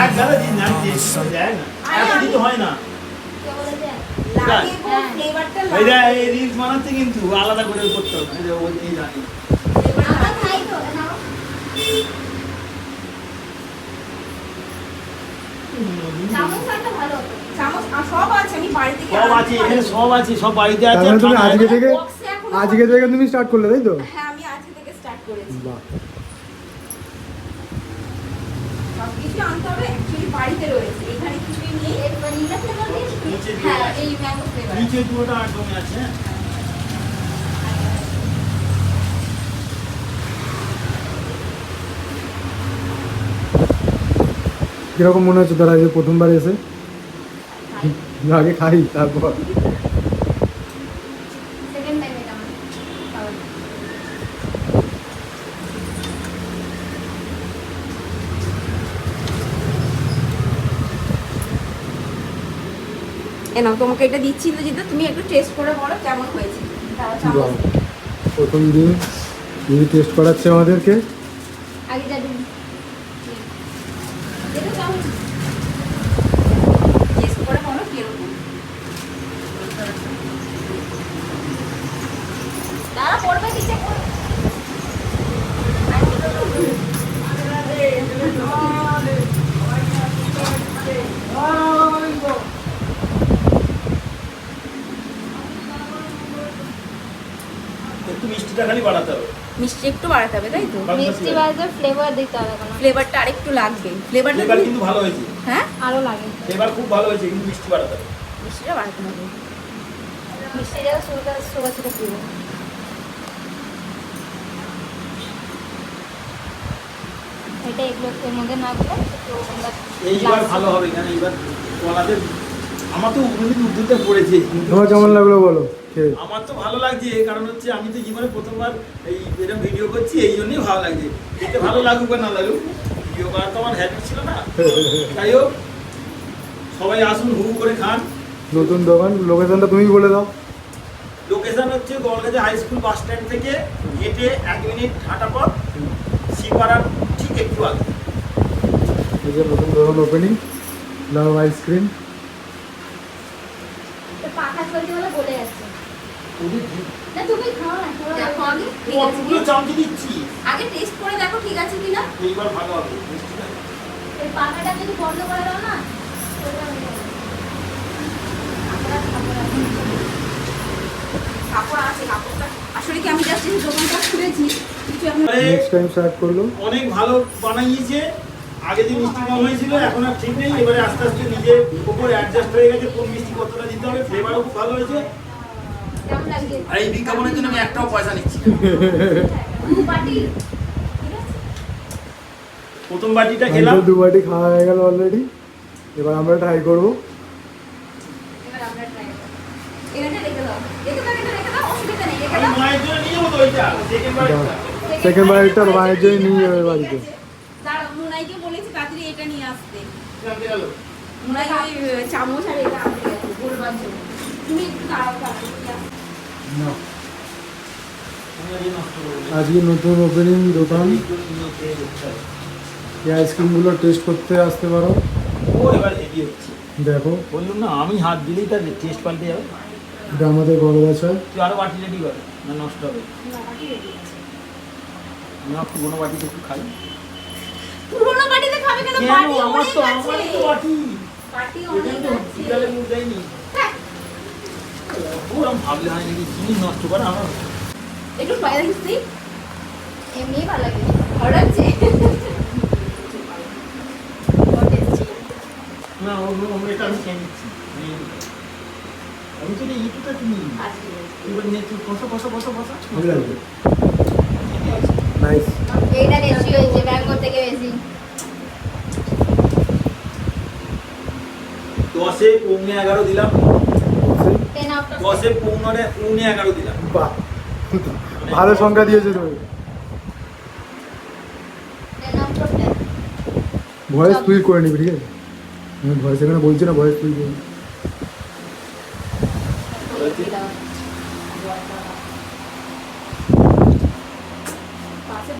এক গালে দিন না দেয় না এত দিতে হয় না এই রিলস বানাচ্ছে কিন্তু আলাদা করে করতে হবে এই যে ওই জানি সব বাড়িতে আছে তুমি আজকে থেকে তুমি স্টার্ট করলে তাই তো? হ্যাঁ আমি আজকে থেকে স্টার্ট করেছি। বাহ, সবকিছু আনতে হবে অ্যাকচুয়ালি বাড়িতে রয়েছে, এখানে কিছুই নেই। এর ভ্যানিলা ফ্লেভার দিয়েছি, হ্যাঁ এই ম্যাঙ্গো ফ্লেভার নিচে পুরোটা আটকে আছে। কিরকম মনে হচ্ছে তারা যে প্রথমবার এসে? আগে খাই তারপর সেকেন্ড টাইম এটা আমার খাওয়া। নাও তোমাকে এটা দিচ্ছি তো, যেটা তুমি একটু টেস্ট করে বলো কেমন হয়েছে। দাও চামচ। বাহ, প্রথম দিন দিদি টেস্ট করাচ্ছে আমাদেরকে। আগে যা দিন এটা চামচ টেস্ট করে বলো কিরকম। তারা পড়বে কিসে করবে? একটু মিষ্টিটা খালি বাড়াতে হবে। মিষ্টি একটু বাড়াতে হবে তাই তো? মিষ্টি বাজার ফ্লেভার দিতে হবে কোনো। ফ্লেভারটা আরেকটু লাগবে। ফ্লেভারটা ফ্লেভার কিন্তু ভালো হয়েছে, হ্যাঁ আরো লাগে। ফ্লেভার খুব ভালো হয়েছে, কিন্তু মিষ্টি বাড়াতে হবে। মিষ্টিটা বাড়াতে হবে। মিষ্টি জায়গা সুগার সুগার সুগার দিব। এটা এগুলো এর মধ্যে না দিলে তো আমরা এইবার ভালো হবে কেন এইবার কলাতে আমার তো উদ্যোগটা পড়েছে। তোমার কেমন লাগলো বলো খেয়ে? আমার তো ভালো লাগছে, কারণ হচ্ছে আমি তো জীবনে প্রথমবার এই এরকম ভিডিও করছি, এই জন্যই ভালো লাগছে। দেখতে ভালো লাগুক বা না লাগুক, ভিডিও করার তো আমার হ্যাবিট ছিল না। যাই হোক, সবাই আসুন, হু করে খান। নতুন দোকান, লোকেশনটা তুমি বলে দাও। লোকেশন হচ্ছে গড়গাছি হাই স্কুল বাস স্ট্যান্ড থেকে হেঁটে 1 মিনিট হাঁটা পর শিপাড়ার ঠিক একটু আগে। এই যে নতুন দোকান ওপেনিং, লাভ আইসক্রিম। তো পাখা চলতে বলে বলে যাচ্ছে। না তুমি খাও না, খাও না। দেখো আগে ঠিক আছে কতগুলো কি? চামচ দিচ্ছি, আগে টেস্ট করে দেখো ঠিক আছে কিনা। এইবার ভালো হবে মিষ্টিটা। এই পাখাটা যদি বন্ধ করে দাও না ওটা হয়ে যাবে। কাপড় আছে, কাপড়টা আসলে কি আমি জাস্ট এই দোকানটা খুলেছি কিছু এখন নেক্সট টাইম স্টার্ট করলো। অনেক ভালো বানাইছে। আগে যে মিষ্টি কম হয়েছিল এখন আর ঠিক নেই, এবারে আস্তে আস্তে নিজের উপর অ্যাডজাস্ট হয়ে গেছে কোন মিষ্টি কতটা দিতে হবে। ফ্লেভারও খুব ভালো হয়েছে। কেমন লাগছে? আর এই বিজ্ঞাপনের জন্য আমি একটাও পয়সা নিচ্ছি না। দু বাটি ঠিক আছে। প্রথম বাটিটা আমি খেলাম, তো 2 বাটি খাওয়া হয়ে গেল অলরেডি। এবার আমরা ট্রাই করবো। এবার আমরা ট্রাই করব। এটা রেখে দাও, রেখে দাও, অসুবিধা নেই, রেখে আমি দাও। মায়ের জন্য নিয়ে যাবো তো ওইটা সেকেন্ড বাটিটা। সেকেন্ড বারটা মায়ের জন্য নিয়ে যাবে বাড়িতে। দাঁড়াও, মুনাইকে বলেছি তাড়াতাড়ি এটা নিয়ে আসতে। জানতে গেল মুনাই ওই চামচ আর এটা আনতে গেছে বলবার জন্য। তুমি একটু দাঁড়াও তাড়াতাড়ি আসো। না, আমি আর এই নষ্ট করবো না। আজকে নতুন ওপেনিং দোকান। একটু নিয়ে খেয়ে দেখতে হবে। এই আইসক্রিমগুলো টেস্ট করতে আসতে পারো। ও এবার হেভি হচ্ছে, দেখো, বললাম না আমি হাত দিলেই তার টেস্ট পাল্টে যাবে। এটা আমাদের গড়গাছায়। তুই আরো বাটি রেডি কর, না নষ্ট হবে। আমি আর পুরোনো বাটিতে একটু খাই। পুরোনো বাটিতে খাবে কেন? কেন? বাটি আমার অনেক তো আছে। বাটি বাটি এটা অনেক তো আছে। হসপিটালে মুখ দেয়নি। ওরম ভাবলে হয় নাকি জিনিস নষ্ট করে আমার। একটু ট্রাই দেখিস তুই। এমনি ভালো লাগে। ভালো লাগছে? না ওগুলো এটা আমি খেয়ে নিচ্ছি। আমি তো ইটুটা তুমি এবার নিয়ে তুই বসো বসো বসো বসো। ভালো লাগবে, নাইস। এইটা বেশি হয়েছে ব্যাঙ্গলোর থেকে বেশি। 10-এ পৌনে 11 দিলাম। 10 আউট অফ 10-এ পৌনে 11 দিলাম। বাহ, ভালো সংখ্যা দিয়েছো তুমি। 10 আউট অফ 10। ভয়েস তুই করে নিবি, ঠিক আছে? আমি ভয়েস এখানে বলছি না, ভয়েস তুই করবি। দাও।